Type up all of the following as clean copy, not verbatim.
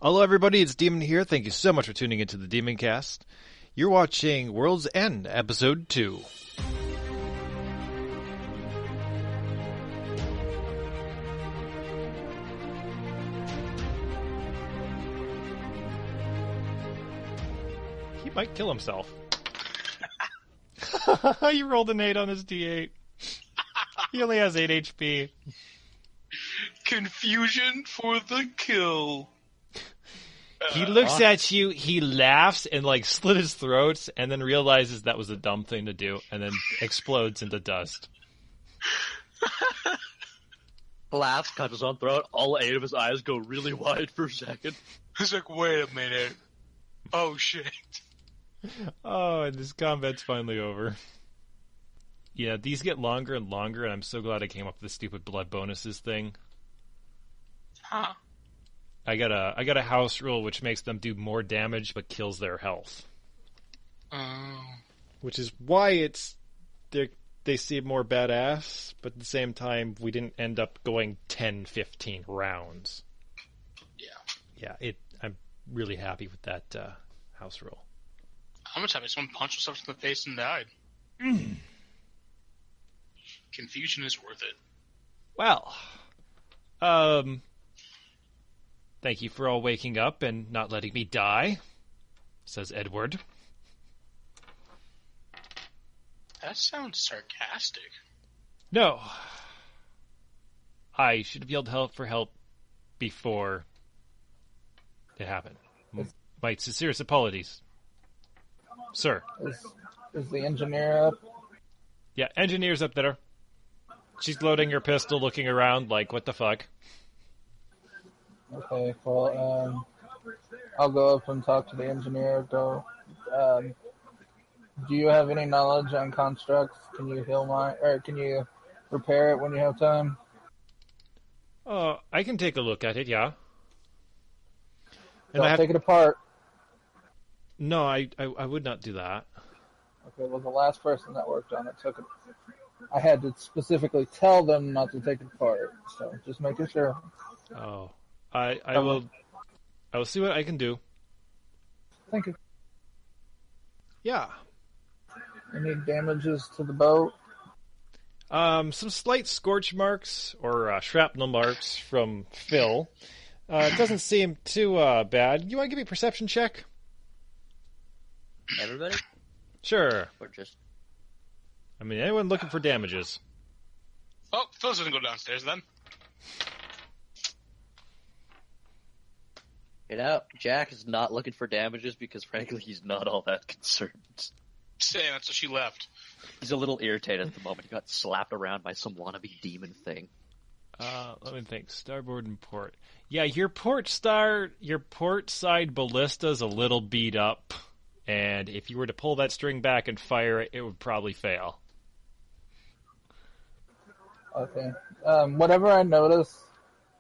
Hello, everybody. It's Demon here. Thank you so much for tuning into the Demon Cast. You're watching World's End, Episode 2. He might kill himself. You rolled an 8 on his D8. He only has 8 HP. Confusion for the kill. He looks at you, he laughs and slit his throat, and then realizes that was a dumb thing to do, and then explodes into dust. Laughs, cuts his own throat, all 8 of his eyes go really wide for a second. He's like, wait a minute. Oh shit. Oh, and this combat's finally over. Yeah, these get longer and longer, and I'm so glad I came up with this stupid blood bonuses thing. Huh. I got a house rule which makes them do more damage but kills their health. Oh. Which is why they seem more badass, but at the same time, we didn't end up going 10, 15 rounds. Yeah. Yeah, I'm really happy with that house rule. How much have someone punched himself in the face and died? Confusion is worth it. Well, thank you for all waking up and not letting me die, says Edward. That sounds sarcastic. No. I should have yelled help for help before it happened. My sincerest apologies. Sir. Is the engineer up? Yeah, engineer's up there. She's loading her pistol, looking around like, what the fuck? Okay, well, I'll go up and talk to the engineer. Do you have any knowledge on constructs? Can you can you repair it when you have time? I can take a look at it, yeah. Don't take it apart. No, I would not do that. Okay, well, the last person that worked on it took it. I had to specifically tell them not to take it apart, so just making sure. Oh, I will see what I can do. Thank you. Yeah. Any damages to the boat? Some slight scorch marks or shrapnel marks from Phil. It doesn't seem too bad. You want to give me a perception check? Everybody? Sure. Or just... I mean, anyone looking for damages? Oh, Phil doesn't go downstairs then. You know, Jack is not looking for damages because, frankly, he's not all that concerned. Saying that's what she left. He's a little irritated at the moment. He got slapped around by some wannabe demon thing. Let me think. Starboard and port. Yeah, your port side ballista's a little beat up, and if you were to pull that string back and fire it, it would probably fail. Okay. Whatever I notice,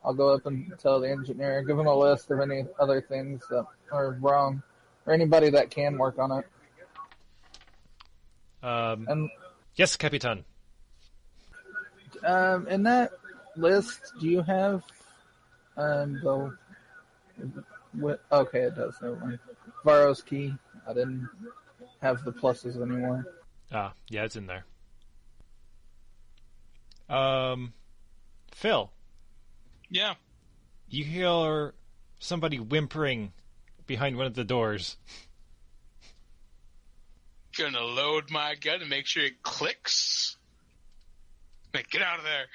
I'll go up and tell the engineer, give him a list of any other things that are wrong, or anybody that can work on it. Yes, Capitan. In that list, do you have okay, it does. Never mind. Varro's key. I didn't have the pluses anymore. Yeah, it's in there. Phil. Yeah. You hear somebody whimpering behind one of the doors. Gonna load my gun and make sure it clicks. Like, get out of there.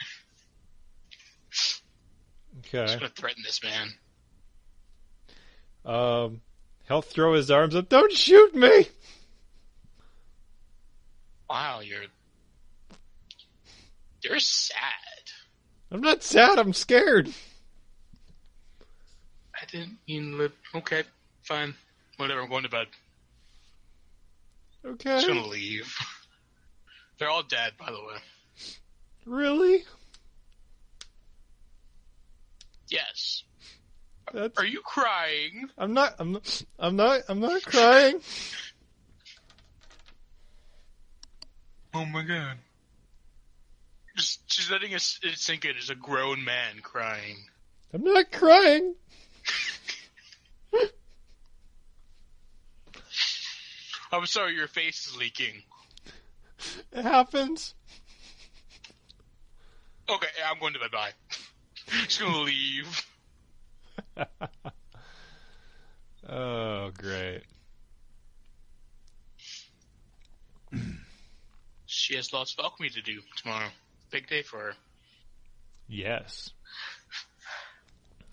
Okay. Just gonna threaten this man. He'll throw his arms up. Don't shoot me! Wow, you're sad. I'm not sad, I'm scared. I didn't mean live. Okay, fine. Whatever, I'm going to bed. Okay. Just gonna leave. They're all dead, by the way. Really? Yes. That's... Are you crying? I'm not crying. Oh my god. Just letting it sink in as a grown man crying. I'm not crying. I'm sorry, your face is leaking. It happens. Okay, I'm going to bed. Bye. Just gonna leave. Oh, great. She has lots of alchemy to do tomorrow. Big day for her. Yes.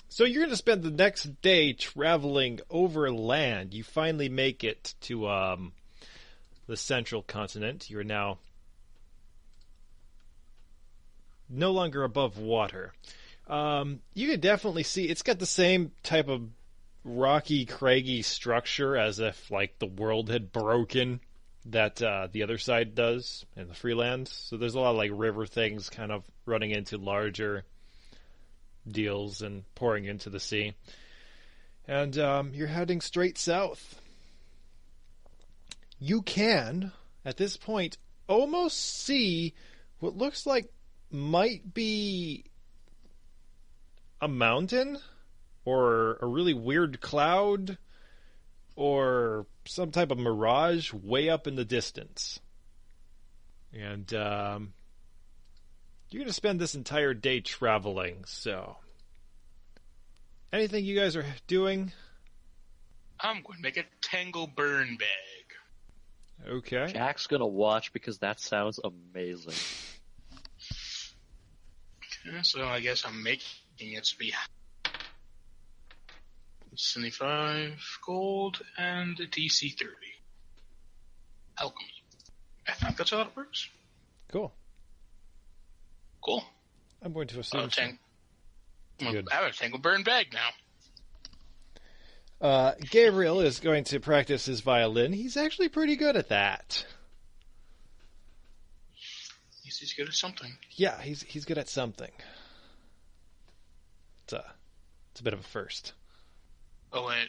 So you're going to spend the next day traveling over land. You finally make it to the central continent. You're now no longer above water. You can definitely see it's got the same type of rocky, craggy structure as if like the world had broken that the other side does in the Freeland. So there's a lot of like river things kind of running into larger deals and pouring into the sea. And you're heading straight south. You can, at this point, almost see what looks like might be a mountain or a really weird cloud or some type of mirage way up in the distance. And you're going to spend this entire day traveling, so anything you guys are doing? I'm going to make a tangle burn bag. Okay. Jack's gonna watch because that sounds amazing. Okay, so I guess I'm making it to be 75 gold and a DC 30. Alchemy. I think that's how it works. Cool. Cool. I'm going to assume I Good. have a tangle burn bag now. Gabriel is going to practice his violin. He's actually pretty good at that. He's good at something. Yeah, he's good at something. It's a bit of a first. Oh wait,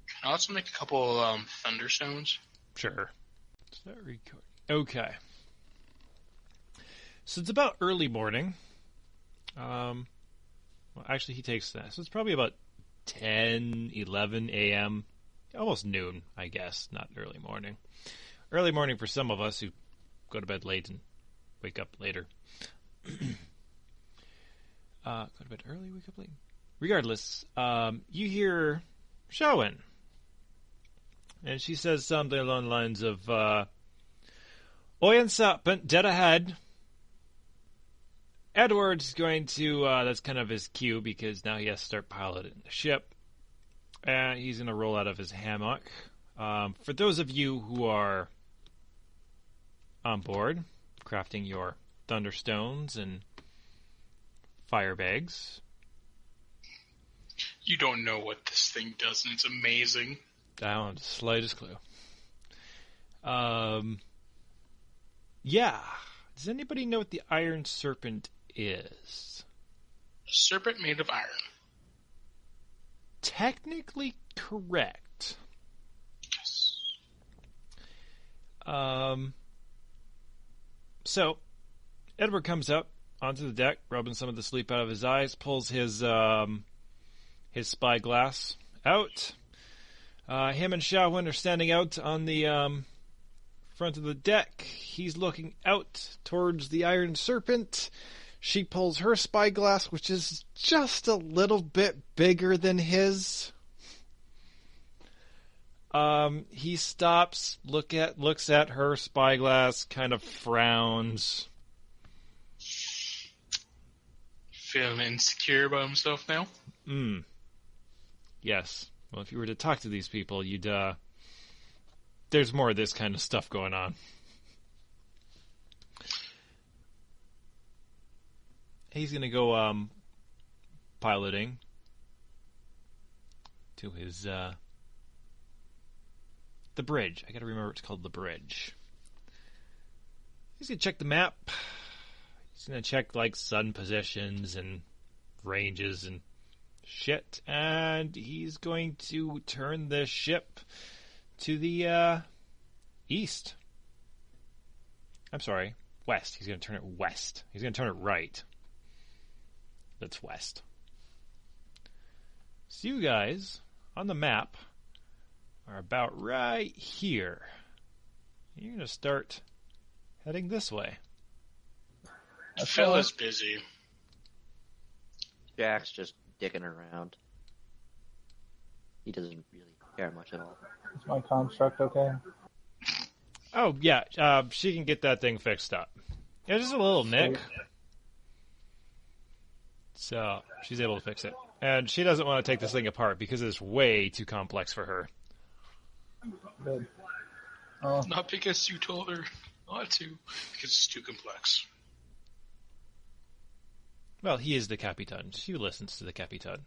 can I also make a couple thunderstones? Sure. Is that recording? Okay. So it's about early morning. Well, actually, he takes that. So it's probably about 10, 11 a.m. Almost noon, I guess. Not early morning. Early morning for some of us who go to bed late and wake up later. Go to bed early, wake up late. Regardless, you hear Shawen. And she says something along the lines of, Oyen Serpent, dead ahead. Edward's going to, that's kind of his cue because now he has to start piloting the ship. And he's going to roll out of his hammock. For those of you who are on board, crafting your thunderstones and fire bags. You don't know what this thing does, and it's amazing. I don't have the slightest clue. Yeah. Does anybody know what the Iron Serpent is? A serpent made of iron. Technically correct. Yes. So, Edward comes up onto the deck, rubbing some of the sleep out of his eyes, pulls his spyglass out. Him and Shawen are standing out on the front of the deck. He's looking out towards the Iron Serpent. She pulls her spyglass, which is just a little bit bigger than his. He stops, looks at her spyglass, kind of frowns. Feeling insecure about himself now? Yes. Well, if you were to talk to these people, you'd, there's more of this kind of stuff going on. He's gonna go, piloting to his, the bridge. I gotta remember it's called the bridge. He's gonna check the map. He's gonna check, like, sun positions and ranges and shit. And he's going to turn the ship to the, east. I'm sorry, west. He's gonna turn it west. He's gonna turn it right. That's west. So you guys, on the map, are about right here. You're going to start heading this way. Phil is busy. Jack's just dicking around. He doesn't really care much at all. Is my construct okay? Oh, yeah, she can get that thing fixed up. Yeah, just a little nick. So, she's able to fix it. And she doesn't want to take this thing apart because it's way too complex for her. Good. Not because you told her not to, because it's too complex. Well, he is the Capitan. She listens to the Capitan.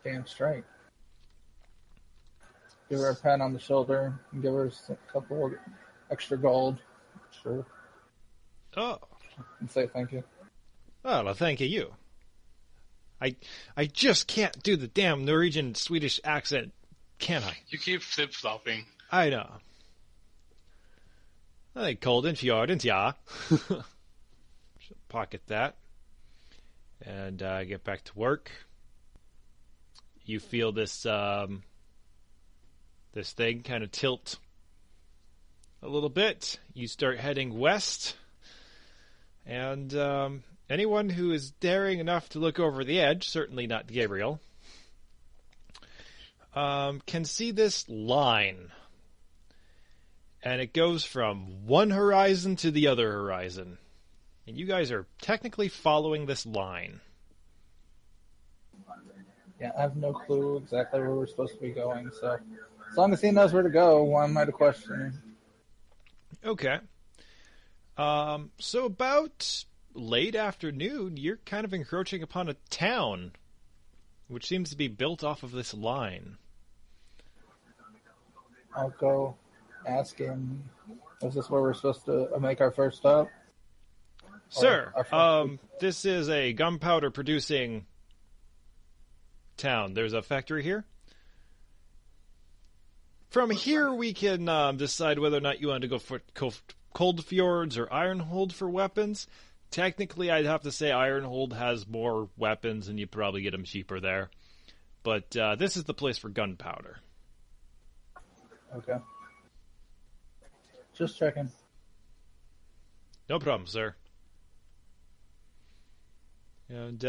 Damn straight. Give her a pat on the shoulder and give her a couple of extra gold. Sure. Oh. And say thank you. Well, thank you. I just can't do the damn Norwegian Swedish accent, can I? You keep flip-flopping. I know. I think Colden Fjordens, yeah. Pocket that. And get back to work. You feel this this thing kind of tilt a little bit. You start heading west. And anyone who is daring enough to look over the edge, certainly not Gabriel, can see this line. And it goes from one horizon to the other horizon. And you guys are technically following this line. Yeah, I have no clue exactly where we're supposed to be going, so as long as he knows where to go, why am I to question? Okay. So about late afternoon, you're kind of encroaching upon a town, which seems to be built off of this line. I'll go ask him, is this where we're supposed to make our first stop? Sir, this is a gunpowder producing town. There's a factory here. From here, we can decide whether or not you want to go for Cold Fjords or Ironhold for weapons. Technically, I'd have to say Ironhold has more weapons, and you probably get them cheaper there. But this is the place for gunpowder. Okay. Just checking. No problem, sir. And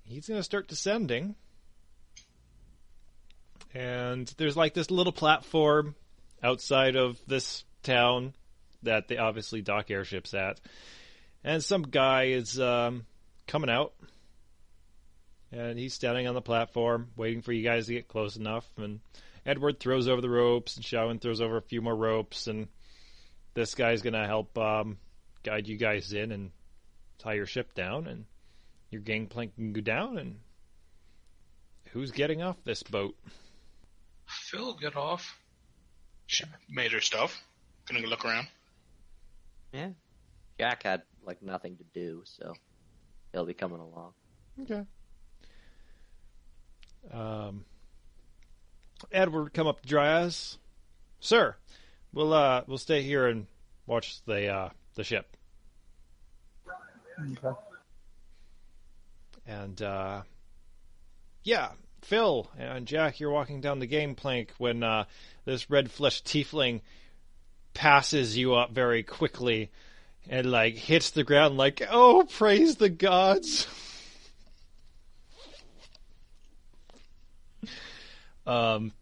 he's going to start descending. And there's like this little platform outside of this town that they obviously dock airships at. And some guy is coming out. And he's standing on the platform, waiting for you guys to get close enough. And Edward throws over the ropes, and Shawan throws over a few more ropes. And this guy's going to help guide you guys in and tie your ship down. And your gangplank can go down. And who's getting off this boat? Phil, get off. She made her stuff. Gonna go look around. Yeah. Jack had, like, nothing to do, so he'll be coming along. Okay. Edward, come up to Dryas. Sir, we'll stay here and watch the ship. Okay. And yeah, Phil and Jack, you're walking down the gangplank when this red-fleshed tiefling passes you up very quickly and like hits the ground like, oh, praise the gods.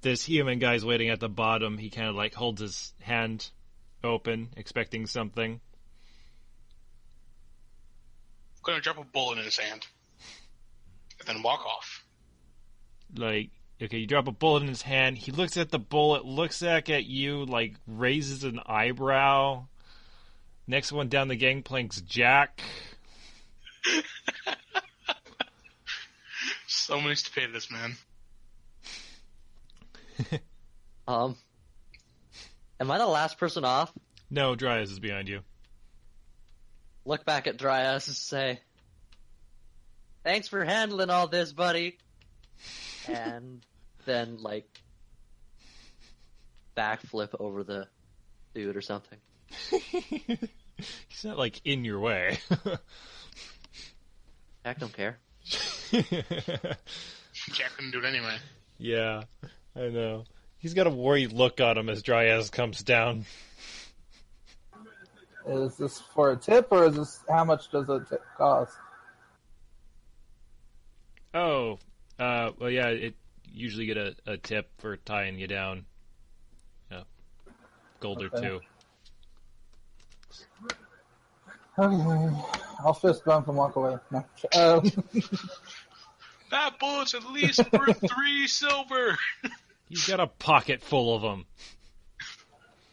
This human guy's waiting at the bottom. He kind of like holds his hand open, expecting something. I'm gonna drop a bullet in his hand. And then walk off. Like, okay, you drop a bullet in his hand. He looks at the bullet, looks back at you, like, raises an eyebrow. Next one down the gangplank's Jack. So many to pay this man. Am I the last person off? No, Dryas is behind you. Look back at Dryas and say, thanks for handling all this, buddy. And then, like, backflip over the dude or something. He's not, like, in your way. Jack don't care. Jack couldn't do it anyway. Yeah, I know. He's got a worried look on him as Dryas comes down. Is this for a tip, or is this how much does a tip cost? Oh, well, yeah, it usually get a tip for tying you down. Yeah, gold or two. Okay, I'll fist bump and walk away. No. That bullet's at least worth 3 silver. He's got a pocket full of them.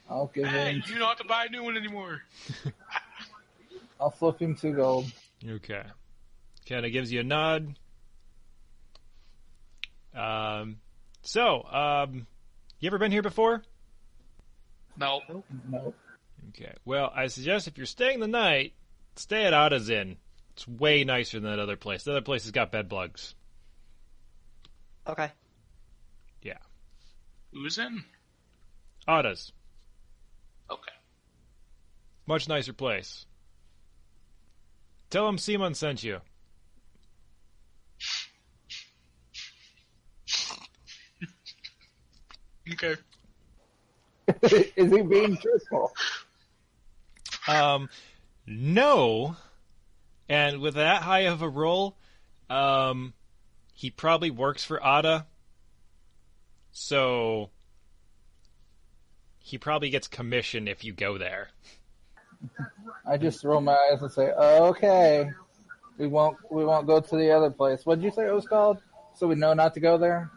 I'll give Hey, him. you don't have to buy a new one anymore. I'll flip him 2 gold. Okay. Kind of gives you a nod. You ever been here before? No. No. Okay. Well, I suggest if you're staying the night, stay at Ada's Inn. It's way nicer than that other place. The other place has got bed bugs. Okay. Yeah. Who's in? Ada's. Okay. Much nicer place. Tell him Simon sent you. Okay. Is he being truthful? No. And with that high of a roll, he probably works for Ada. So he probably gets commission if you go there. I just roll my eyes and say, oh, "Okay, we won't go to the other place." What did you say it was called? So we know not to go there.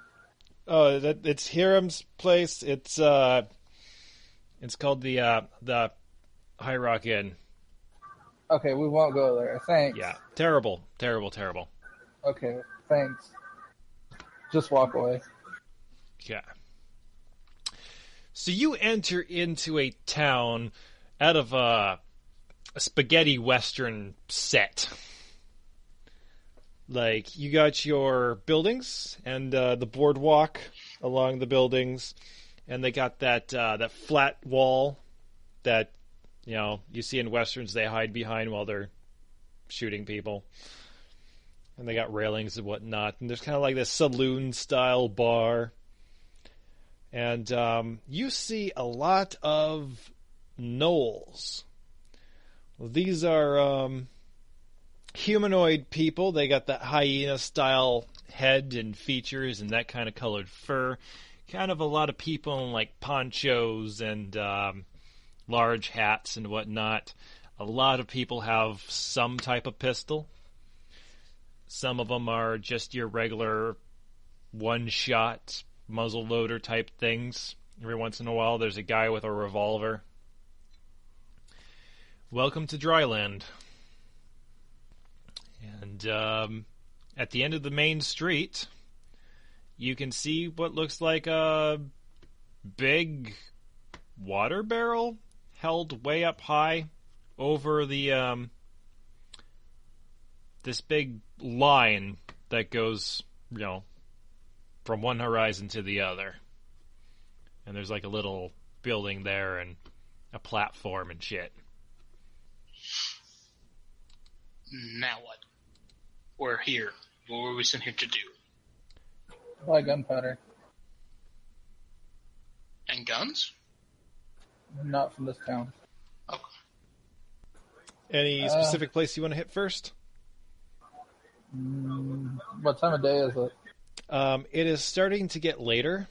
Oh, it's Hiram's place. It's called the High Rock Inn. Okay, we won't go there. Thanks. Yeah, terrible. Okay, thanks. Just walk away. Yeah. So you enter into a town out of a spaghetti western set. Like, you got your buildings and the boardwalk along the buildings, and they got that flat wall that, you know, you see in westerns they hide behind while they're shooting people. And they got railings and whatnot, and there's kind of like this saloon-style bar. And you see a lot of gnolls. Well, these are humanoid people. They got that hyena-style head and features and that kind of colored fur. Kind of a lot of people in like ponchos and large hats and whatnot. A lot of people have some type of pistol. Some of them are just your regular one-shot muzzle loader type things. Every once in a while there's a guy with a revolver. Welcome to Dryland. And at the end of the main street, you can see what looks like a big water barrel held way up high over the this big line that goes, you know, from one horizon to the other. And there's like a little building there and a platform and shit. Now what? We're here. What were we sent here to do? Buy gunpowder. And guns? Not from this town. Okay. Any specific place you want to hit first? What time of day is it? It is starting to get later.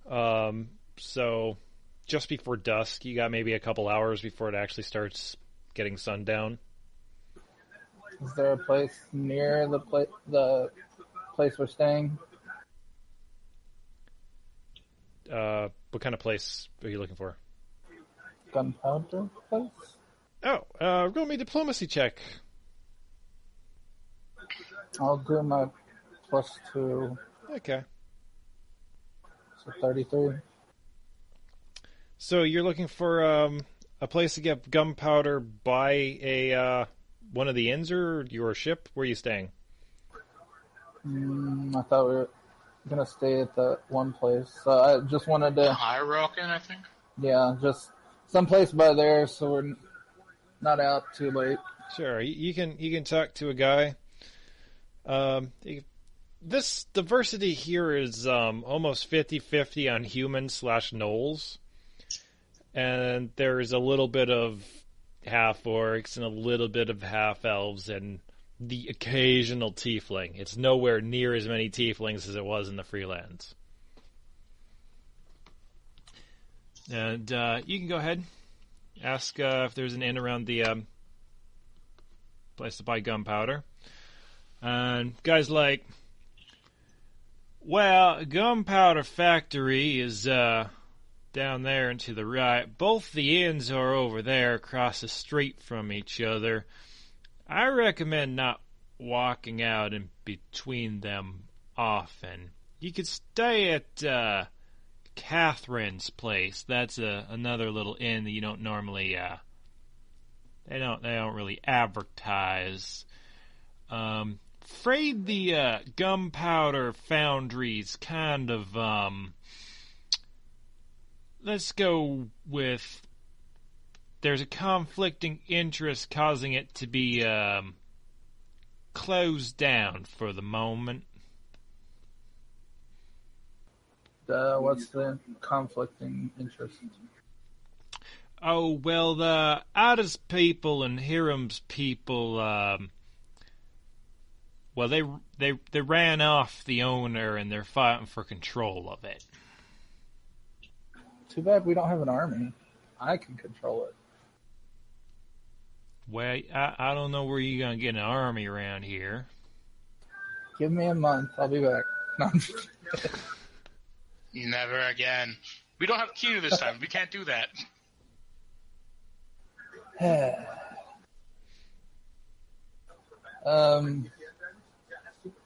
So just before dusk, you got maybe a couple hours before it actually starts getting sundown. Is there a place near the place we're staying? What kind of place are you looking for? Gunpowder place? Oh, roll me a diplomacy check. I'll do my +2. Okay. So 33. So you're looking for a place to get gunpowder by a one of the inns or your ship? Where are you staying? I thought we were gonna stay at that one place. So I just wanted to, High Rockin', I think. yeah, just someplace by there, so we're not out too late. Sure, you can talk to a guy. this diversity here is almost 50-50 on humans/gnolls. And there's a little bit of half-orcs and a little bit of half-elves and the occasional tiefling. It's nowhere near as many tieflings as it was in the Freelands. And you can go ahead, ask if there's an inn around the place to buy gunpowder. And guy's like, well, gunpowder factory is down there and to the right. Both the inns are over there across the street from each other. I recommend not walking out in between them often. You could stay at Catherine's place. That's another little inn that you don't normally they don't really advertise. Afraid the gunpowder foundry's kind of let's go with there's a conflicting interest causing it to be closed down for the moment. What's the conflicting interest? Oh, well, the Ada's people and Hiram's people, well, they ran off the owner and they're fighting for control of it. Too bad we don't have an army. I can control it. Well, I don't know where you're going to get an army around here. Give me a month. I'll be back. No, I'm just kidding. Never again. We don't have Q this time. We can't do that.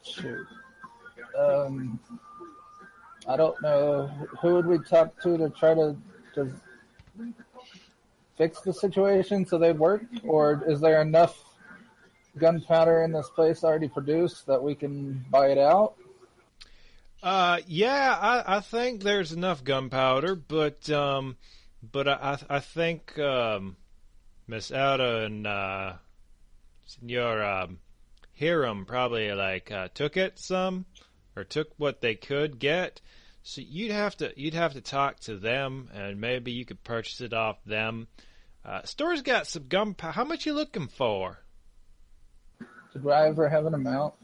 Shoot. I don't know. Who would we talk to try to fix the situation so they'd work? Or is there enough gunpowder in this place already produced that we can buy it out? Yeah, I think there's enough gunpowder, but I think Miss Ada and Senor Hiram probably took took what they could get. So you'd have to talk to them, and maybe you could purchase it off them. Store's got some gunpowder. How much you looking for? Did I ever have an amount?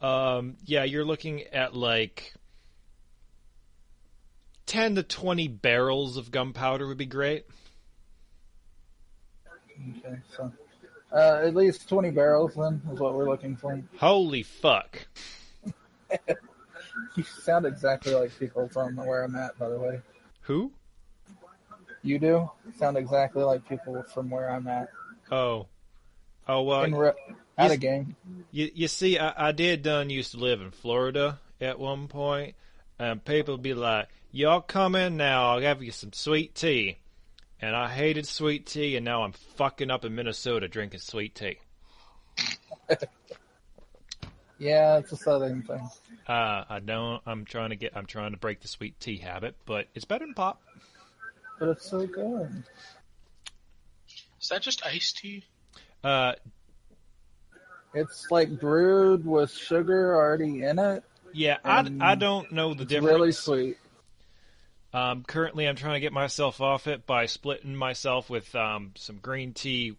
Yeah, you're looking at 10 to 20 barrels of gunpowder would be great. Okay, so at least 20 barrels then is what we're looking for. Holy fuck. You sound exactly like people from where I'm at, by the way. Who? You do? Sound exactly like people from where I'm at. Oh, well, out of game. You see, I used to live in Florida at one point, and people would be like, y'all come in now, I'll have you some sweet tea. And I hated sweet tea, and now I'm fucking up in Minnesota drinking sweet tea. Yeah, it's a southern thing. I'm trying to break the sweet tea habit, but it's better than pop. But it's so good. Is that just iced tea? It's brewed with sugar already in it. Yeah, I don't know the difference. It's really sweet. Currently, I'm trying to get myself off it by splitting myself with some green tea,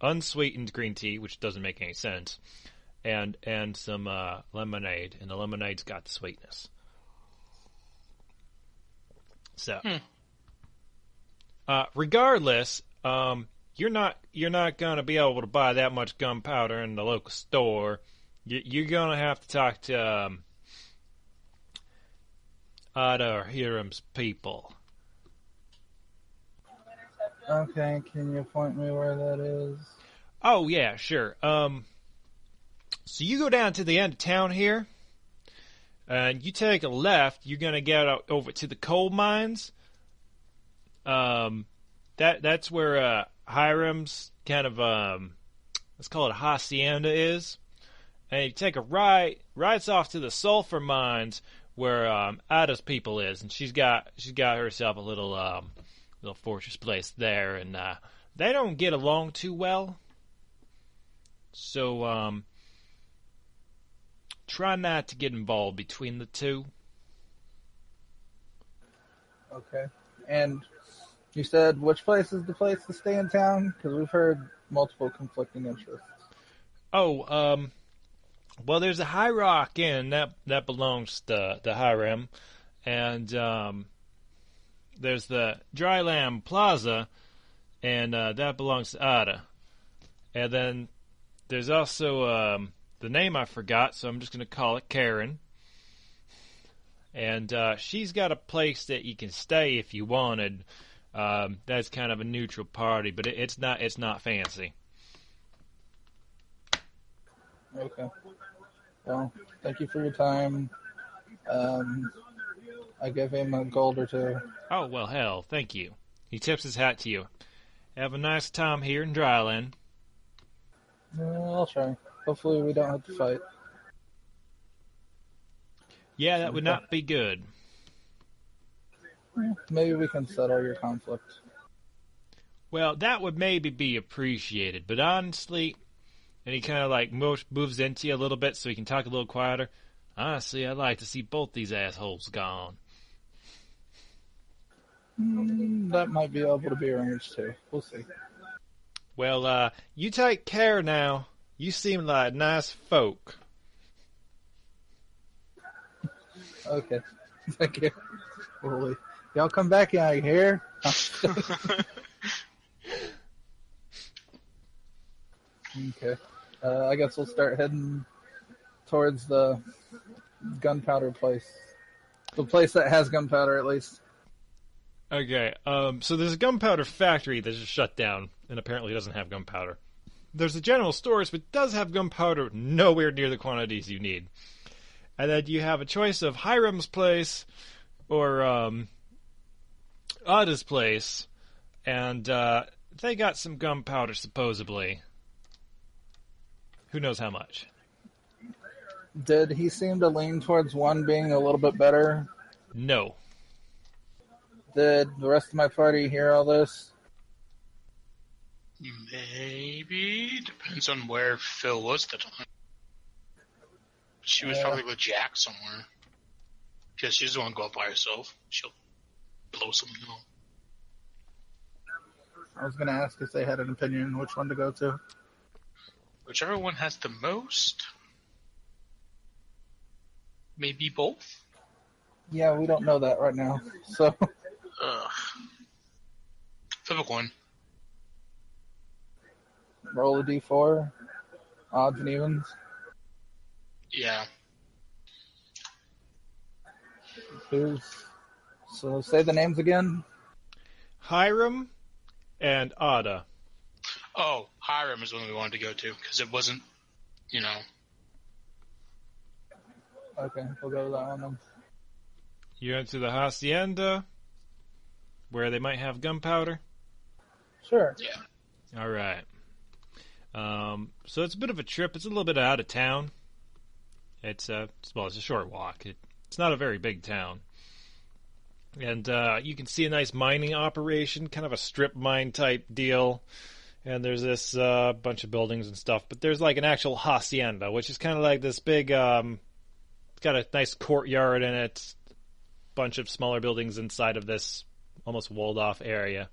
unsweetened green tea, which doesn't make any sense, and some lemonade, and the lemonade's got the sweetness. So, regardless, you're not gonna be able to buy that much gunpowder in the local store. You're gonna have to talk to Ada or Hiram's people. Okay, can you point me where that is? Oh yeah, sure. So you go down to the end of town here, and you take a left. You're gonna get over to the coal mines. That's where Hiram's kind of let's call it a hacienda is, and you take a right. Right's off to the sulfur mines where Ada's people is, and she's got herself a little fortress place there, and they don't get along too well. So try not to get involved between the two. Okay. And you said which place is the place to stay in town? Because we've heard multiple conflicting interests. Oh, well, there's a High Rock Inn that belongs to Hiram, and there's the Dryland Plaza, and that belongs to Ada. And then there's also the name I forgot, so I'm just going to call it Karen. And she's got a place that you can stay if you wanted. That's kind of a neutral party, but it's not fancy. Okay. Well, thank you for your time. I give him a gold or two. Oh, well, hell, thank you. He tips his hat to you. Have a nice time here in Dryland. I'll try. Hopefully we don't have to fight. Yeah, that would not be good. Maybe we can settle your conflict. Well, that would maybe be appreciated, but honestly, and he kind of like moves into you a little bit so he can talk a little quieter. Honestly, I'd like to see both these assholes gone. That might be able to be arranged too. We'll see. Well, you take care now. You seem like nice folk. Okay. Thank you. Holy. Y'all come back out here. Okay. I guess we'll start heading towards the gunpowder place. The place that has gunpowder, at least. Okay, so there's a gunpowder factory that's just shut down, and apparently doesn't have gunpowder. There's a general stores, but does have gunpowder nowhere near the quantities you need. And then you have a choice of Hiram's place or Ada's place, and they got some gunpowder, supposedly. Who knows how much? Did he seem to lean towards one being a little bit better? No. Did the rest of my party hear all this? Maybe. Depends on where Phil was at the time. She was probably with Jack somewhere. Because she doesn't want to go out by herself. She'll blow something up. I was going to ask if they had an opinion which one to go to. Whichever one has the most. Maybe both? Yeah, we don't know that right now. So, Flip a coin. roll a d4. Odds and evens. Yeah. So say the names again. Hiram and Ada. Oh, Hiram is the one we wanted to go to, because it wasn't, Okay, we'll go to that one then. You went to the hacienda, where they might have gunpowder? Sure. Yeah. All right. So it's a bit of a trip. It's a little bit out of town. It's a short walk. It's not a very big town. And you can see a nice mining operation, kind of a strip mine type deal. And there's this bunch of buildings and stuff. But there's like an actual hacienda, which is kind of like this big, it's got a nice courtyard in it. Bunch of smaller buildings inside of this almost walled off area.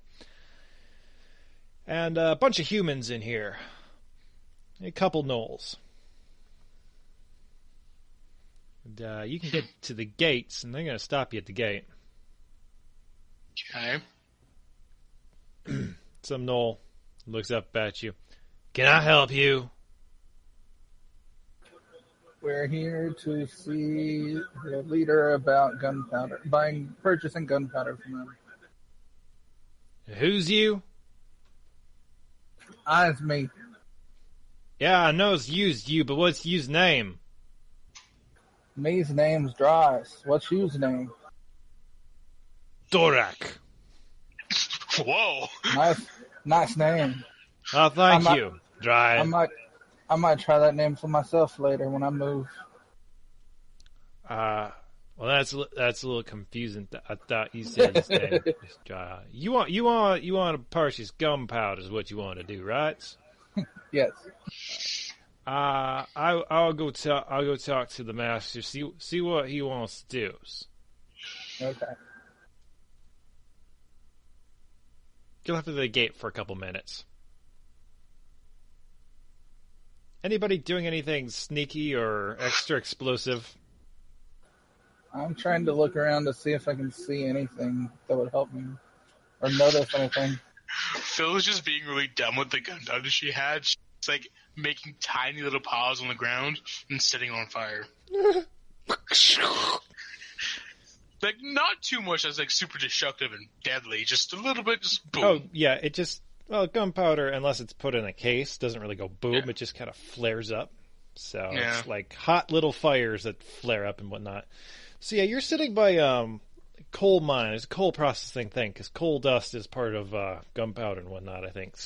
And a bunch of humans in here. A couple gnolls. And you can get to the gates, and they're going to stop you at the gate. Okay. Some gnoll looks up at you. Can I help you? We're here to see the leader about gunpowder, purchasing gunpowder from them. Who's you? It's me. Yeah, I know it's you, but what's you's name? Me's name's Dries. What's you's name? Dorak. Whoa. Nice name. Oh, thank you, Dry. I might try that name for myself later when I move. Well, that's a little confusing. I thought you said his name was Dry. You want to purchase gunpowder is what you want to do, right? Yes. I'll go talk to the master. See what he wants to do. Okay. Get left at the gate for a couple minutes. Anybody doing anything sneaky or extra explosive? I'm trying to look around to see if I can see anything that would help me or notice anything. Phil was just being really dumb with the gunpowder she had. She's like making tiny little piles on the ground and setting on fire. Like, not too much that's like super destructive and deadly, just a little bit, just boom. Oh, yeah, it just... Well, gunpowder, unless it's put in a case, doesn't really go boom. Yeah. It just kind of flares up. So Yeah. it's like hot little fires that flare up and whatnot. So yeah, you're sitting by coal mine. It's a coal processing thing, because coal dust is part of gunpowder and whatnot, I think.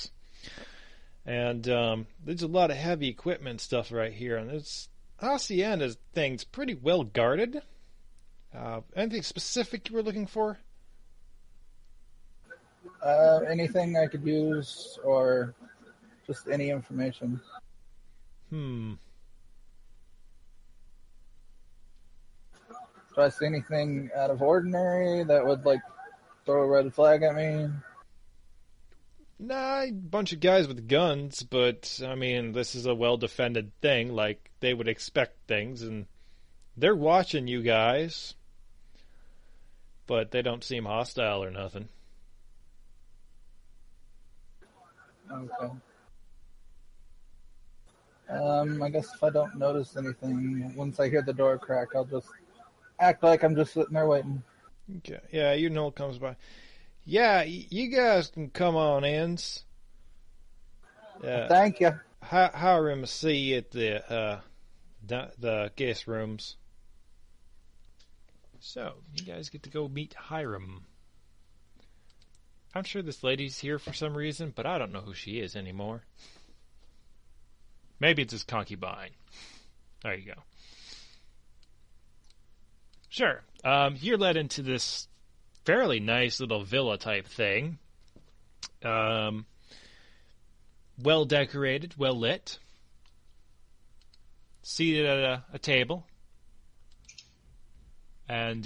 And there's a lot of heavy equipment stuff right here. And this hacienda thing's pretty well guarded. Anything specific you were looking for? Anything I could use, or just any information. Hmm. Do I see anything out of ordinary that would, like, throw a red flag at me? Nah, a bunch of guys with guns, but, I mean, this is a well-defended thing, like, they would expect things, and they're watching you guys, but they don't seem hostile or nothing. Okay. I guess if I don't notice anything, once I hear the door crack, I'll just act like I'm just sitting there waiting. Okay, yeah, you know it comes by. Yeah, you guys can come on in. Thank you. Hiram will see you at the guest rooms. So, you guys get to go meet Hiram. I'm sure this lady's here for some reason, but I don't know who she is anymore. Maybe it's his concubine. There you go. Sure. You're led into this fairly nice little villa type thing. Well decorated, well lit. Seated at a table. And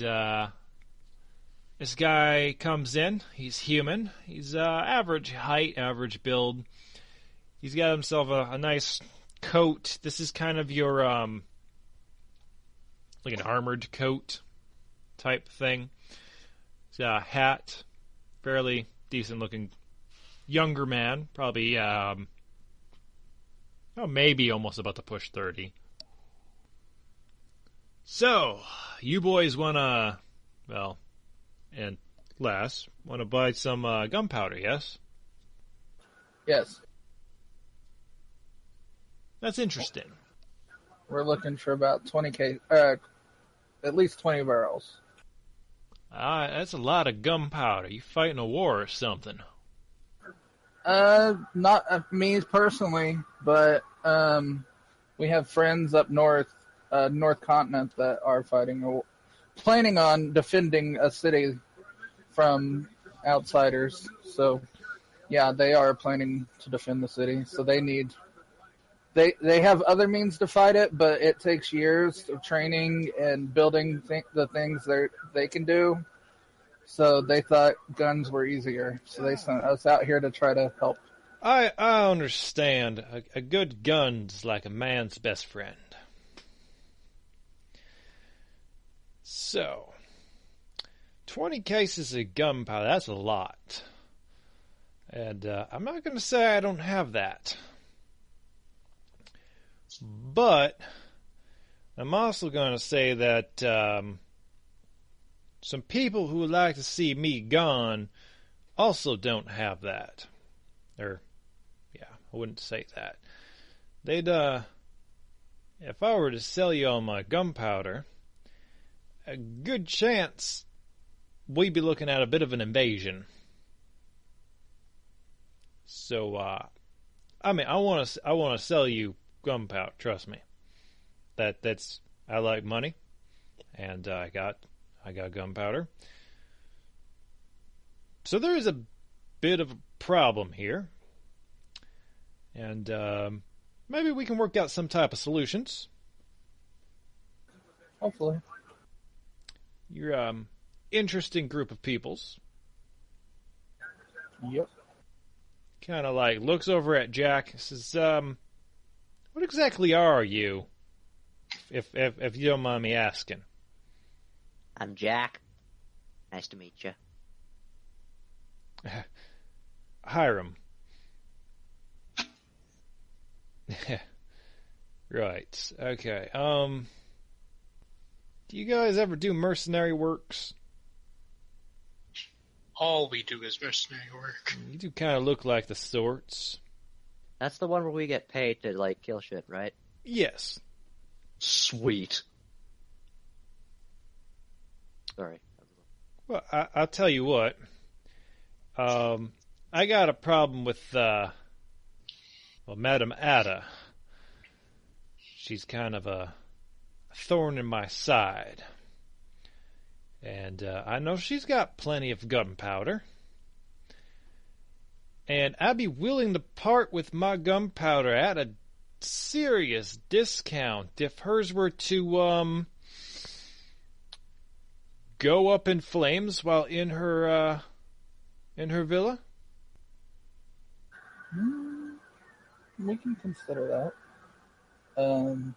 this guy comes in. He's human. He's average height, average build. He's got himself a nice coat. This is kind of your like an armored coat type thing. He's got a hat. Fairly decent looking younger man. Probably maybe almost about to push 30. So, you boys wanna, well, and Les, wanna buy some gunpowder, yes? Yes. That's interesting. We're looking for about 20 at least 20 barrels. That's a lot of gunpowder. You fighting a war or something? Not me personally, but we have friends up north, North Continent, that are planning on defending a city from outsiders. So, yeah, they are planning to defend the city. So they have other means to fight it, but it takes years of training and building the things they can do. So they thought guns were easier. So they sent us out here to try to help. I understand. A good gun's like a man's best friend. So, 20 cases of gunpowder, that's a lot. And I'm not going to say I don't have that. But I'm also going to say that some people who would like to see me gone also don't have that. Or, yeah, I wouldn't say that. They'd, if I were to sell you all my gunpowder, a good chance we'd be looking at a bit of an invasion. So, I mean, I want to sell you gunpowder. Trust me. That's I like money, and I got gunpowder. So there is a bit of a problem here, and maybe we can work out some type of solutions. Hopefully. You're interesting group of peoples. Yep. Kind of like looks over at Jack. Says, "What exactly are you? If you don't mind me asking." I'm Jack. Nice to meet you. Hiram. Right. Okay. Do you guys ever do mercenary works? All we do is mercenary work. You do kind of look like the sorts. That's the one where we get paid to, like, kill shit, right? Yes. Sweet. Sorry. Well, I'll tell you what. I got a problem with, Madam Ada. She's kind of a thorn in my side. And I know she's got plenty of gunpowder. And I'd be willing to part with my gunpowder at a serious discount if hers were to go up in flames while in her villa. We can consider that.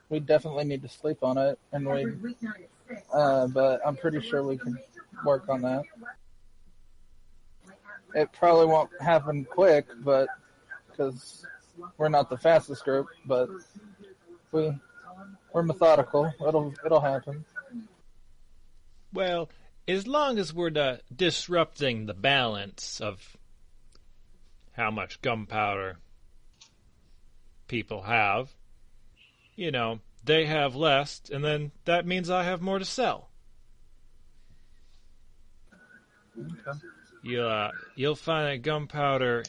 We definitely need to sleep on it, and but I'm pretty sure we can work on that. It probably won't happen quick, but because we're not the fastest group, but we're methodical. It'll happen. Well, as long as we're not disrupting the balance of how much gunpowder people have, you know, they have less, and then that means I have more to sell. Okay. You'll find that gunpowder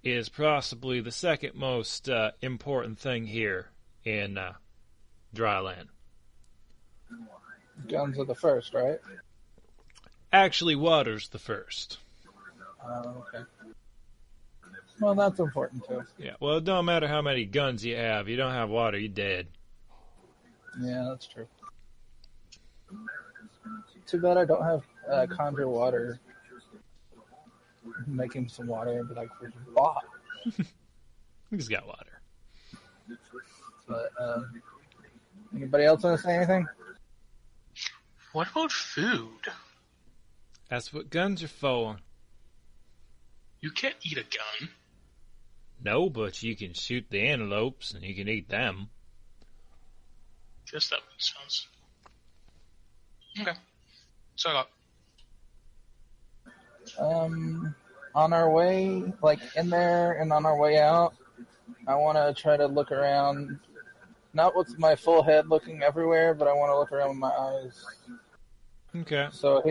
is possibly the second most important thing here in Dryland. Guns are the first, right? Actually, water's the first. Okay. Well, that's important too. Yeah, well, it don't matter how many guns you have. You don't have water, you're dead. Yeah, that's true. Too bad I don't have conjure water. Making some water and be like, "Bah." He's got water. But anybody else want to say anything? What about food? That's what guns are for. You can't eat a gun. No, but you can shoot the antelopes and you can eat them. Guess that makes sense. Okay. So I got On our way, like in there and on our way out, I want to try to look around, not with my full head looking everywhere, but I want to look around with my eyes. Okay. So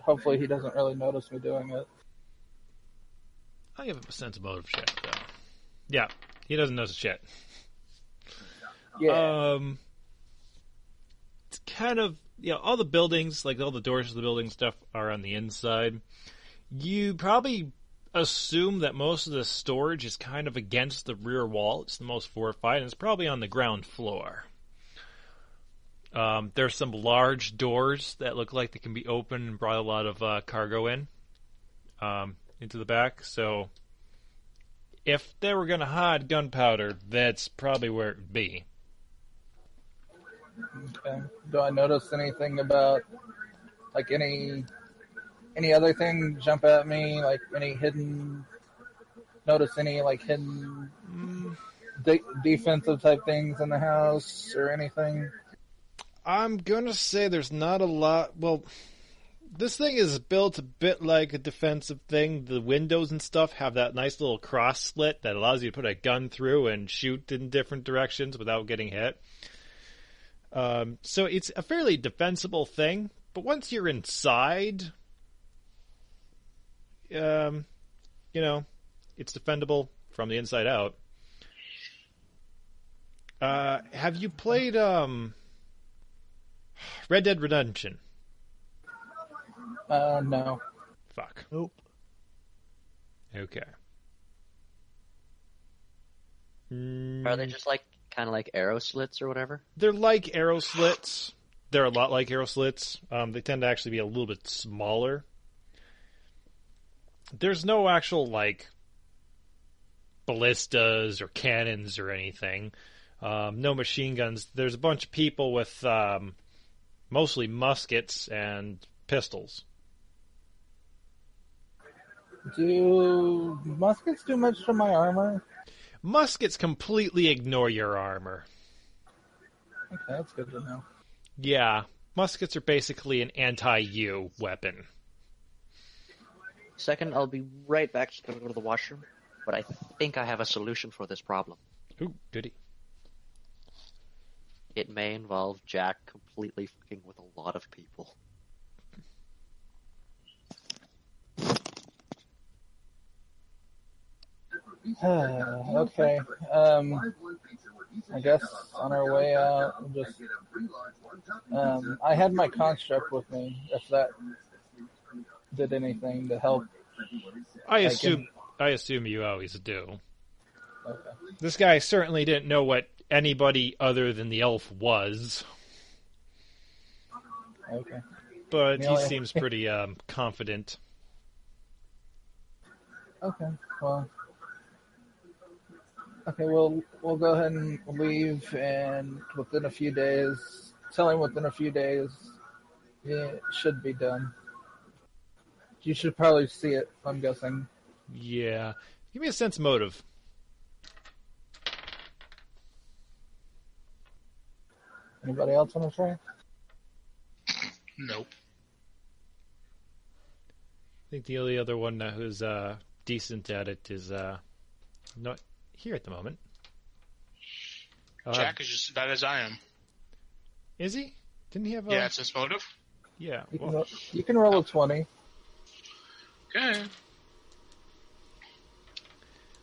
hopefully he doesn't really notice me doing it. I'll give him a sense of motive check, though. Yeah, he doesn't notice shit. Yeah. It's kind of, all the buildings, like all the doors to the building stuff are on the inside. You probably assume that most of the storage is kind of against the rear wall. It's the most fortified, and it's probably on the ground floor. There's some large doors that look like they can be opened and brought a lot of cargo in into the back. So if they were going to hide gunpowder, that's probably where it would be. Okay. Do I notice anything about, like, any other thing jump at me? Like, notice any, like, hidden defensive type things in the house or anything? I'm going to say there's not a lot. Well, this thing is built a bit like a defensive thing. The windows and stuff have that nice little cross slit that allows you to put a gun through and shoot in different directions without getting hit. So it's a fairly defensible thing, but once you're inside, it's defendable from the inside out. Have you played Red Dead Redemption? No. Fuck. Nope. Okay. Are they just like kind of like arrow slits or whatever? They're like arrow slits. They're a lot like arrow slits. They tend to actually be a little bit smaller. There's no actual, like, ballistas or cannons or anything. No machine guns. There's a bunch of people with mostly muskets and pistols. Do muskets do much for my armor? Muskets completely ignore your armor. Okay, that's good to know. Yeah, muskets are basically an anti-you weapon. Second, I'll be right back. Just gonna go to the washroom. But I think I have a solution for this problem. Ooh, did he? It may involve Jack completely fucking with a lot of people. Okay. I guess on our way out, we'll just. I had my construct with me. If that did anything to help. I assume you always do. Okay. This guy certainly didn't know what anybody other than the elf was, Okay. but he Really? seems pretty confident. Okay. Well. Okay. We'll go ahead and leave, and within a few days, it should be done. You should probably see it, I'm guessing. Yeah. Give me a sense motive. Anybody else want to try? Nope. I think the only other one who's decent at it is not here at the moment. Jack is just as bad as I am. Is he? Didn't he have a... Yeah, it's his motive. Yeah. You can roll a 20. Okay.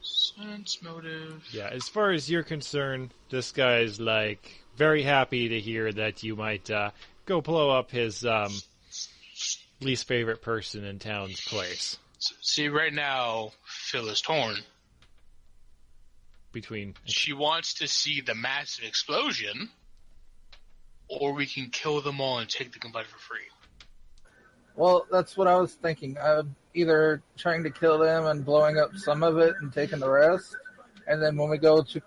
Sense motive. Yeah, as far as you're concerned, this guy's, like, very happy to hear that you might go blow up his least favorite person in town's place. See, right now, Phil is torn. Between... She wants to see the massive explosion, or we can kill them all and take the gunfight for free. Well, that's what I was thinking. Either trying to kill them and blowing up some of it and taking the rest, and then when we go to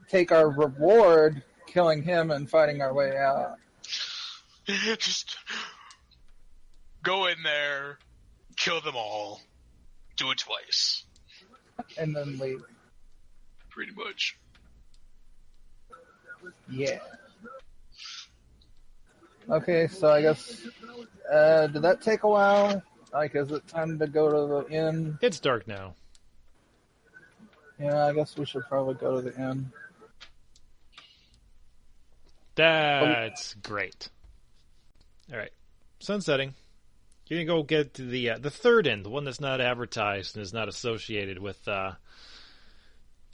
take our reward, killing him and fighting our way out. Just go in there, kill them all, do it twice. And then leave. Pretty much. Yeah. Okay, so I guess, did that take a while? Like, is it time to go to the inn? It's dark now. Yeah, I guess we should probably go to the inn. That's great. All right, sun's setting. You're gonna go get to the third inn, the one that's not advertised and is not associated with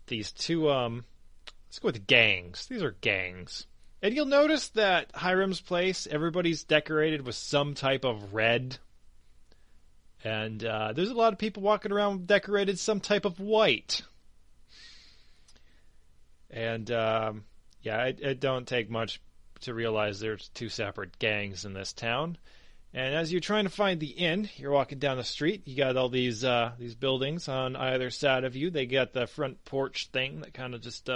these two. Let's go with gangs. These are gangs, and you'll notice that Hiram's place, everybody's decorated with some type of red, and there's a lot of people walking around decorated some type of white. And yeah, it don't take much to realize there's two separate gangs in this town. And as you're trying to find the inn, you're walking down the street. You got all these buildings on either side of you. They got the front porch thing that kind of just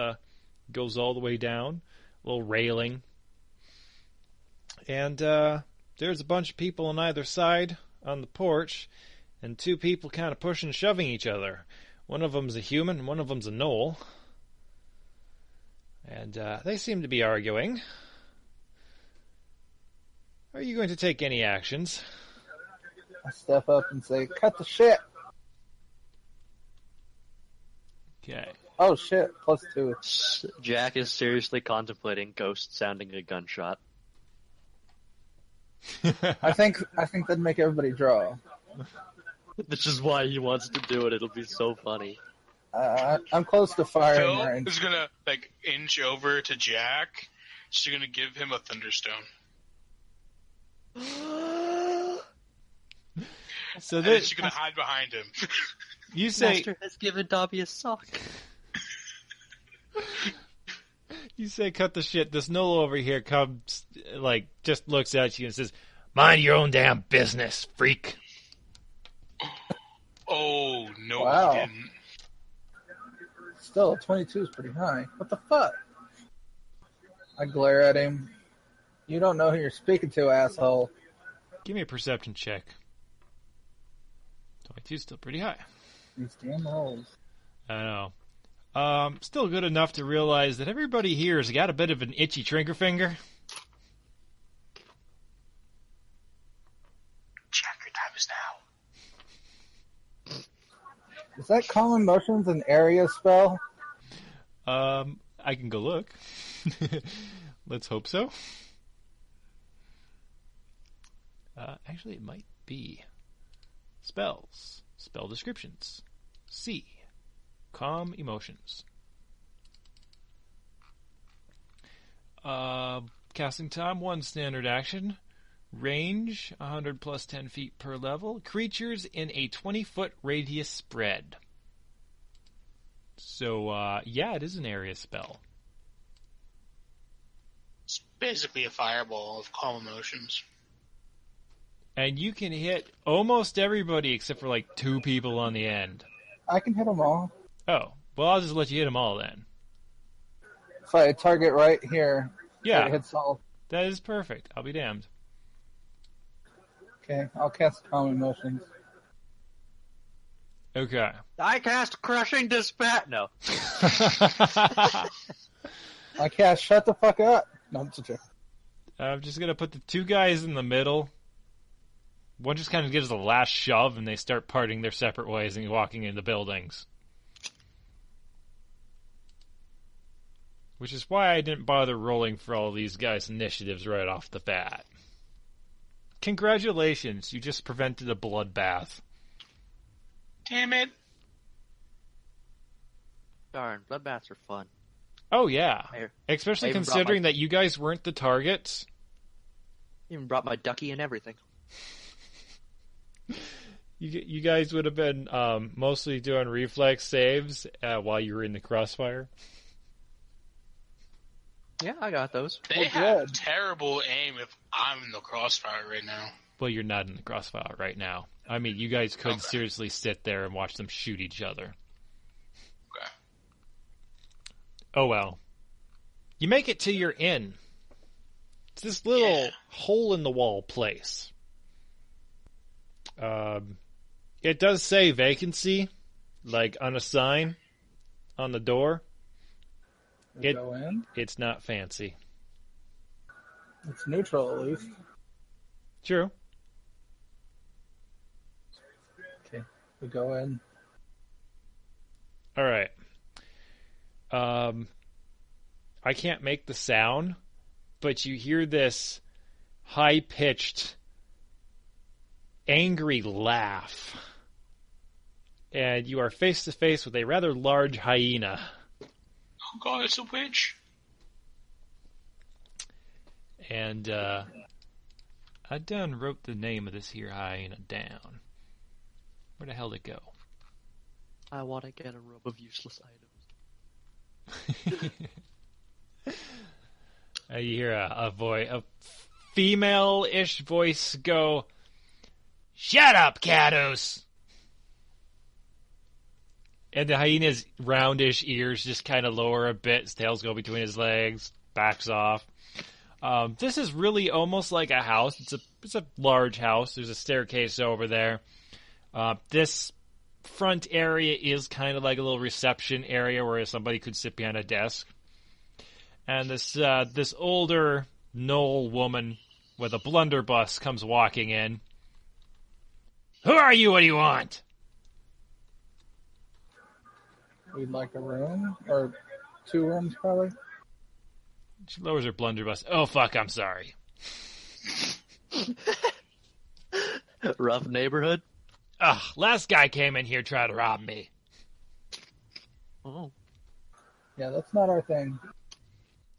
goes all the way down, a little railing. And there's a bunch of people on either side on the porch, and two people kind of pushing and shoving each other. One of them's a human, and one of them's a gnoll. And they seem to be arguing. Are you going to take any actions? I step up and say, cut the shit! Okay. Oh shit, +2. Jack is seriously contemplating ghost sounding a gunshot. I think that'd make everybody draw. Which is why he wants to do it. It'll be so funny. I'm close to firing Phil range. is gonna inch over to Jack. She's gonna give him a thunderstone. So And then she's gonna hide behind him. you say Master has given Dobby a sock. You say cut the shit. This Nolo over here comes, like, just looks at you and says, mind your own damn business, freak. Oh, no, Wow. he didn't. Still, 22 is pretty high. What the fuck? I glare at him. You don't know who you're speaking to, asshole. Give me a perception check. 22 is still pretty high. These damn rolls. I know. Still good enough to realize that everybody here has got a bit of an itchy trigger finger. Jack, your time is now. Is that Common Motions an area spell? I can go look. Let's hope so. Actually, it might be. Spells. Spell descriptions. C. Calm emotions. Casting time, 1 standard action. Range, 100 plus 10 feet per level. Creatures in a 20-foot radius spread. So, yeah, it is an area spell. It's basically a fireball of calm emotions. And you can hit almost everybody except for, like, 2 people on the end. I can hit them all. Oh, well, I'll just let you hit them all then. If I target right here, Yeah, it hits all. that is perfect. I'll be damned. Okay, I'll cast Common Motions. Okay. I cast Crushing Dispatch. No. I cast Shut the Fuck Up. No, it's a joke. I'm just going to put the 2 guys in the middle. One just kind of gives the last shove, and they start parting their separate ways and walking into buildings. Which is why I didn't bother rolling for all these guys' initiatives right off the bat. Congratulations, you just prevented a bloodbath. Damn it. Darn, bloodbaths are fun. Oh, yeah. Especially I even considering that you guys weren't the targets. Even brought my ducky and everything. You guys would have been mostly doing reflex saves while you were in the crossfire. Yeah, I got those. They have terrible aim if I'm in the crossfire right now. Well, you're not in the crossfire right now. I mean, you guys could seriously sit there and watch them shoot each other. Okay. Oh, well. You make it to your inn. It's this little hole-in-the-wall place. It does say vacancy, like on a sign on the door. Go in. It's not fancy. It's neutral, at least. True. Okay, we go in. All right. I can't make the sound, but you hear this high-pitched, angry laugh. And you are face to face with a rather large hyena. Oh god, it's a witch. And I done wrote the name of this here hyena down. Where the hell did it go? I want to get a robe of useless items. You hear a female-ish voice go, "Shut up, Kados!" And the hyena's roundish ears just kind of lower a bit. His tails go between his legs, backs off. This is really almost like a house. It's a large house. There's a staircase over there. This front area is kind of like a little reception area where somebody could sit behind a desk. And this older knoll woman with a blunderbuss comes walking in. "Who are you? What do you want?" We'd like a room, or 2 rooms, probably. She lowers her blunderbuss. "Oh, fuck, I'm sorry." Rough neighborhood. Ugh, last guy came in here trying to rob me. Oh. Yeah, that's not our thing.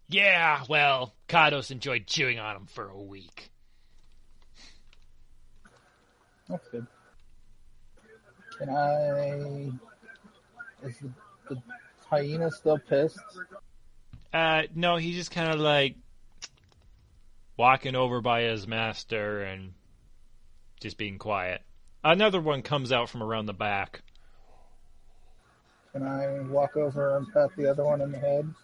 Yeah, well, Kados enjoyed chewing on him for a week. That's good. Can I... Is the hyena still pissed? No, he's just kind of like walking over by his master and just being quiet. Another one comes out from around the back. Can I walk over and pat the other one in the head?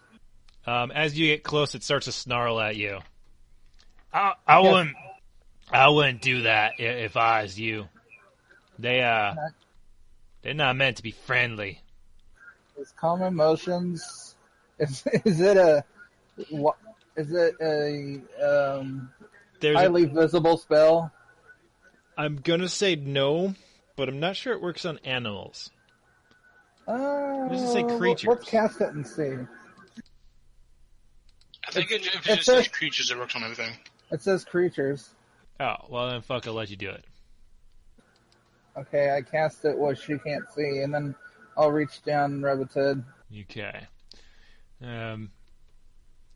As you get close, it starts to snarl at you. I wouldn't do that if I was you. They're not meant to be friendly. Is calm emotions? Is it a highly visible spell? I'm gonna say no, but I'm not sure it works on animals. Does it say creatures? Let's cast it and see. I think if it just says creatures, it works on everything. It says creatures. Oh, well then fuck, I'll let you do it. Okay, I cast it where she can't see, and then I'll reach down and rub its head. Okay.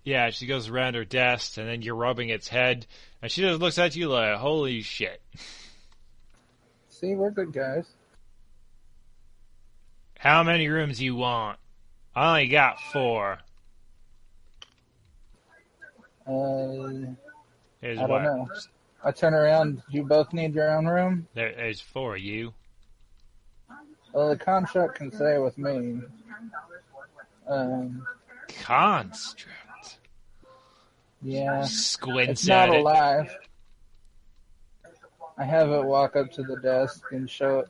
Yeah, she goes around her desk, and then you're rubbing its head, and she just looks at you like, holy shit. See, we're good guys. How many rooms you want? I only got 4. I don't know. I turn around. Do you both need your own room? There's 4 of you. Well, the construct can stay with me. Construct? Yeah. Squints It's not at it. alive. I have it walk up to the desk and show it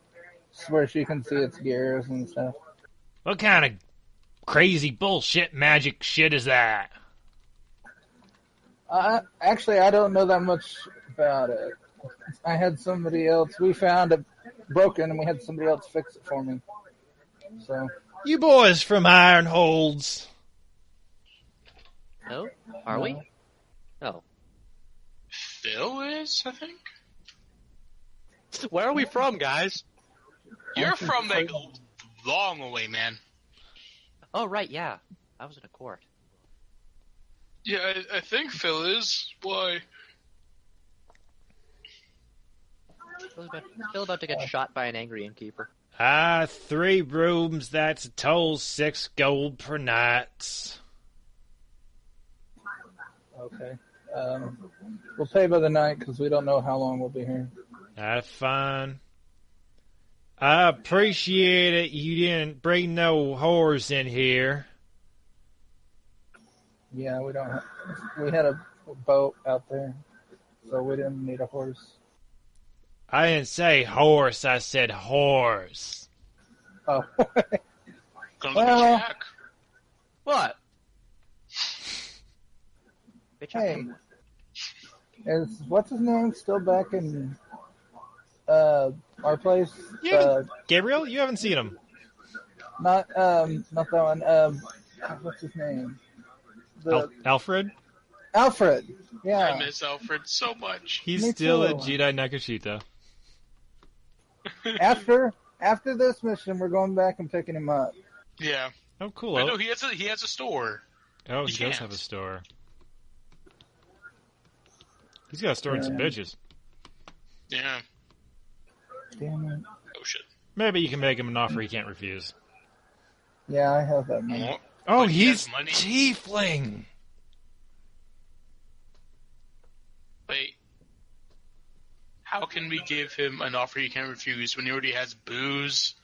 where she can see its gears and stuff. What kind of crazy bullshit magic shit is that? Actually, I don't know that much about it. I had somebody else. We found it broken, and we had somebody else fix it for me. So. You boys from Ironholds. No? Are we? No. Phil is, I think? Where are we from, guys? You're from, like, long away, man. Oh, right, yeah. I was in a court. Yeah, I think Phil is. Why? Phil about to get shot by an angry innkeeper. 3 rooms, that's a total 6 gold per night. Okay. We'll pay by the night because we don't know how long we'll be here. That's fine. I appreciate it you didn't bring no whores in here. Yeah, we had a boat out there, so we didn't need a horse. I didn't say horse, I said horse. Oh. Gonna Well- be Jack. What? Bitch, Hey, is what's his name still back in our place? Gabriel, you haven't seen him. Not that one. What's his name? Alfred? Alfred. Yeah. I miss Alfred so much. He's Me still too. at Jedi Nakashita. After this mission, we're going back and picking him up. Yeah. Oh, cool. I know he has a store. Oh, he He does can't. have a store. He's got a store and some bitches. Yeah. Damn it. Oh shit. Maybe you can make him an offer he can't refuse. Yeah, I have that money. Oh, But he he's has money. tiefling. Wait. How can we give him an offer he can't refuse when he already has booze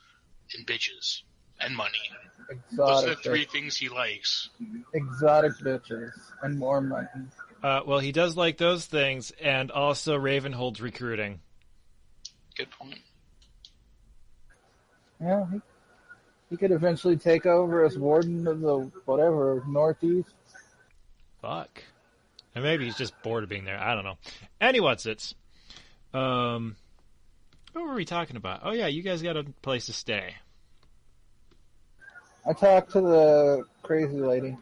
and bitches and money? Those are the Exotic, 3 things he likes. exotic bitches and more money. Well, he does like those things, and also Ravenhold's recruiting. Good point. Yeah, he could eventually take over as warden of the whatever northeast. Fuck. And maybe he's just bored of being there. I don't know. Anyway, what were we talking about? Oh yeah, you guys got a place to stay. I talked to the crazy lady.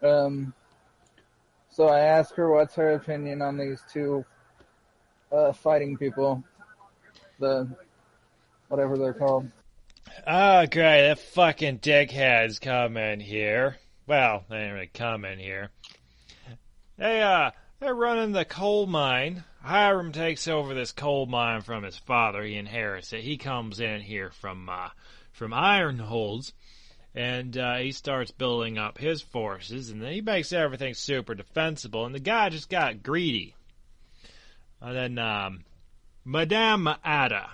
So I asked her what's her opinion on these 2 fighting people. The whatever they're called. Oh, great, that fucking dickhead's coming here. Well, they didn't really come in here. They're running the coal mine. Hiram takes over this coal mine from his father. He inherits it. He comes in here from Ironholds. And he starts building up his forces, and then he makes everything super defensible, and the guy just got greedy. And then Madame Ada,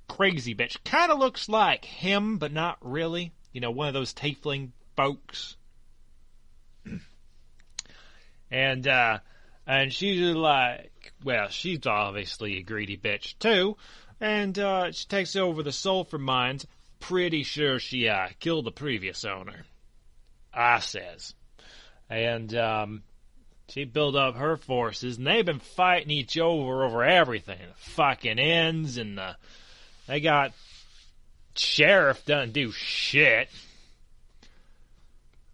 crazy bitch, kind of looks like him, but not really. You know, one of those tiefling folks. And she's like, well, she's obviously a greedy bitch too, and she takes over the sulfur mines. Pretty sure she killed the previous owner, I says. And she built up her forces, and they've been fighting each over everything. The fucking ends, and they got sheriff doesn't do shit.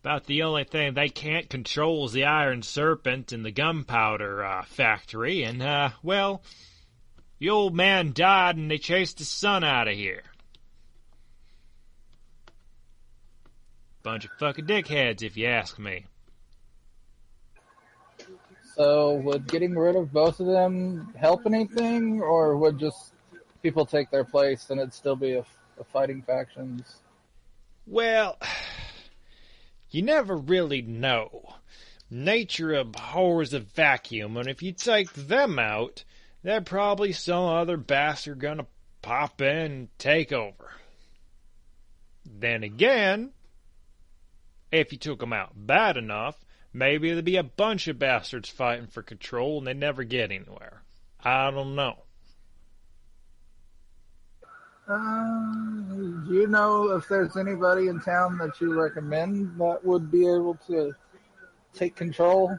About the only thing they can't control is the Iron Serpent and the gunpowder factory, and well, the old man died, and they chased his son out of here. Bunch of fucking dickheads, if you ask me. So, would getting rid of both of them help anything, or would just people take their place and it'd still be a fighting factions? Well, you never really know. Nature abhors a vacuum, and if you take them out, there's probably some other bastard gonna pop in and take over. Then again, if you took them out bad enough, maybe there'd be a bunch of bastards fighting for control and they'd never get anywhere. I don't know. Do you know if there's anybody in town that you recommend that would be able to take control?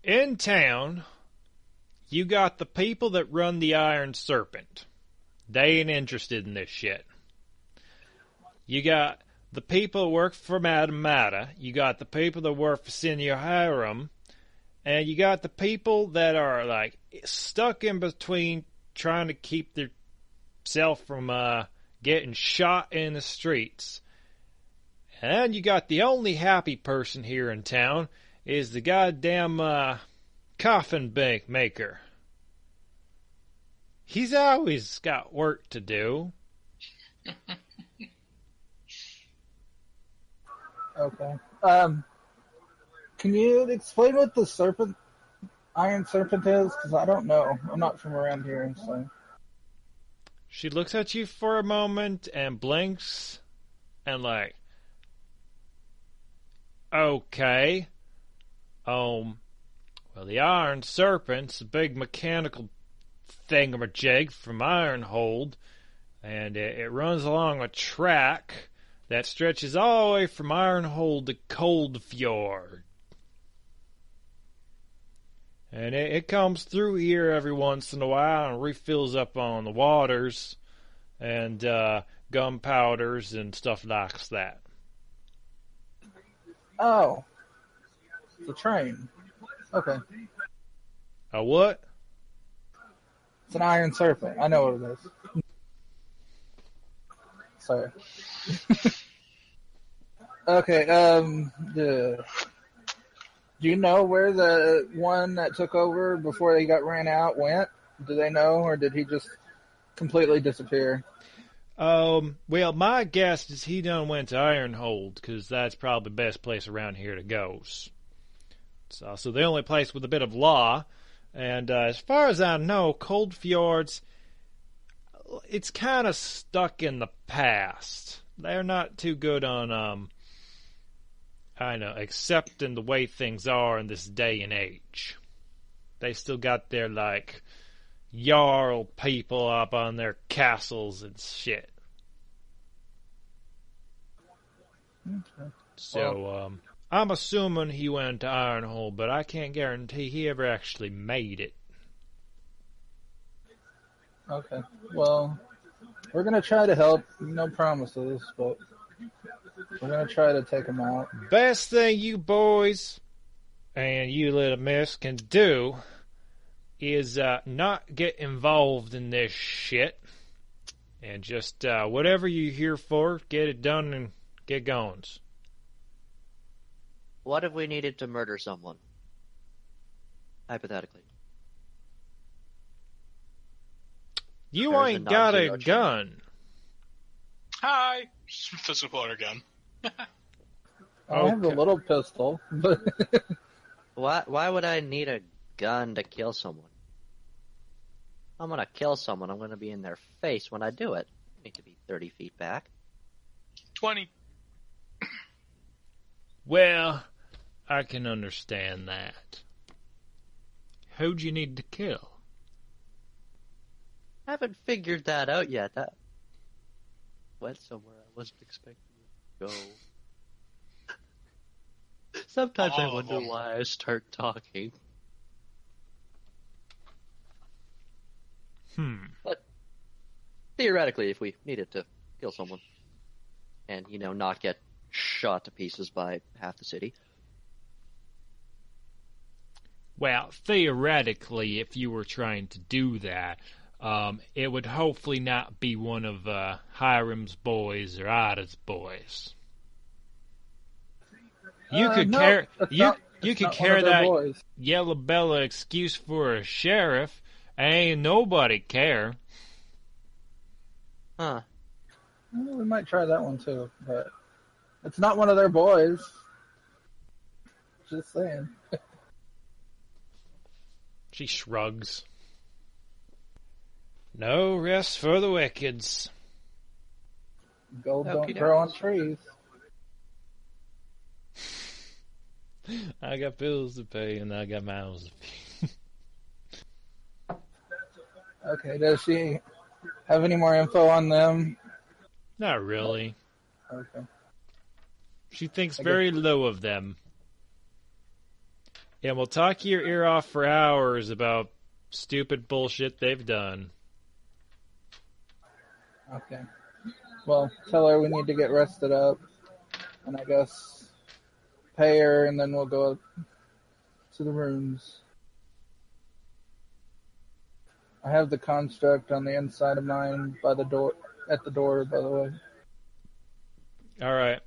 In town, you got the people that run the Iron Serpent. They ain't interested in this shit. You got the people that work for Madame Mata, you got the people that work for Senior Hiram, and you got the people that are, like, stuck in between trying to keep themselves from getting shot in the streets. And you got the only happy person here in town is the goddamn coffin bank maker. He's always got work to do. Okay. Can you explain what the Iron Serpent is? Because I don't know. I'm not from around here, so. She looks at you for a moment and blinks and like, okay. Well, the Iron Serpent's a big mechanical thingamajig from Ironhold, and it runs along a track that stretches all the way from Ironhold to Coldfjord. And it comes through here every once in a while and refills up on the waters and gunpowders and stuff like that. Oh. The train. Okay. A what? It's an Iron Serpent. I know what it is. Sorry. Okay, do you know where the one that took over before they got ran out went? Do they know, or did he just completely disappear? Well, my guess is he done went to Ironhold, because that's probably the best place around here to go. It's also the only place with a bit of law, and as far as I know, Coldfjord's, it's kind of stuck in the past. They're not too good on, accepting the way things are in this day and age. They still got their, like, Jarl people up on their castles and shit. Okay. So, I'm assuming he went to Ironhold, but I can't guarantee he ever actually made it. Okay. Well, we're going to try to help. No promises, but we're going to try to take him out. Best thing you boys and you little miss can do is not get involved in this shit. And just whatever you're here for, get it done and get going. What if we needed to murder someone? Hypothetically. You There's ain't a got a non-zero chance. gun. Hi! Physical water gun. I have a Okay. little pistol, but Why would I need a gun to kill someone? I'm gonna kill someone. I'm gonna be in their face when I do it. I need to be 30 feet back. 20. Well, I can understand that. Who'd you need to kill? I haven't figured that out yet. That went somewhere I wasn't expecting it to go. Sometimes I All of wonder them. why I start talking. But theoretically, if we needed to kill someone and, not get shot to pieces by half the city. Well, theoretically, if you were trying to do that, it would hopefully not be one of Hiram's boys or Ada's boys. You could no, carry it's you not- you it's could not one carry of their that boys. Yellow Bella excuse for a sheriff. Ain't nobody care. Huh. Well, we might try that one too, but it's not one of their boys. Just saying. She shrugs. No rest for the wickeds. Gold Okey don't grow on trees. I got bills to pay and I got mouths to feed. Okay, does she have any more info on them? Not really. Okay. She thinks very low of them. And we'll talk your ear off for hours about stupid bullshit they've done. Okay. Well, tell her we need to get rested up, and I guess pay her, and then we'll go up to the rooms. I have the construct on the inside of mine by the door, at the door, by the way. All right.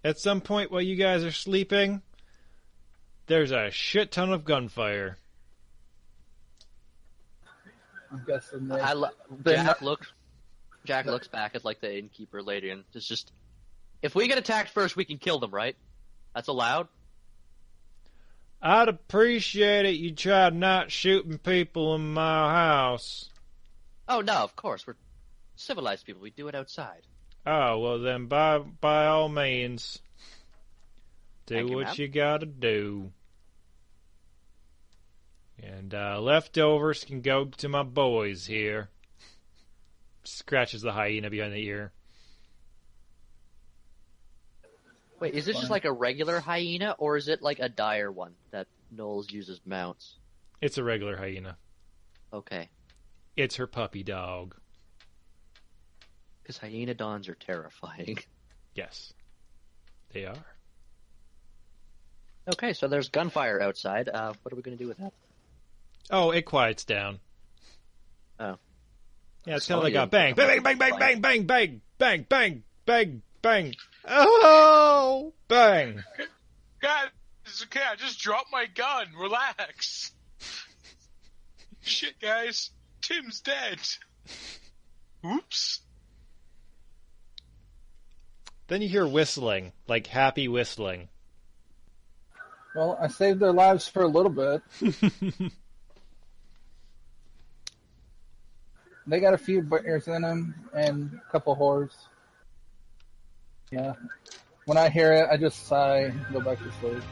At some point while you guys are sleeping, there's a shit ton of gunfire. I'm guessing that. Jack looks back at the innkeeper lady and it's just, if we get attacked first, we can kill them, right? That's allowed? I'd appreciate it you tried not shooting people in my house. Oh no, of course. We're civilized people. We do it outside. Oh, well then by all means, Thank do you, what ma'am. you gotta do. And leftovers can go to my boys here. Scratches the hyena behind the ear. Wait, is this just like a regular hyena, or is it like a dire one that Knowles uses mounts? It's a regular hyena. Okay. It's her puppy dog. Because hyena dons are terrifying. Yes, they are. Okay, so there's gunfire outside. What are we going to do with that? Oh, it quiets down. Oh. Yeah, it's kind of like a yeah. bang, bang, bang, bang, bang, bang, bang, bang, bang, bang, bang. Oh, bang. God, it's okay. I just dropped my gun. Relax. Shit, guys. Tim's dead. Oops. Then you hear whistling, like happy whistling. Well, I saved their lives for a little bit. They got a few bears in them and a couple whores. Yeah. When I hear it, I just sigh and go back to sleep.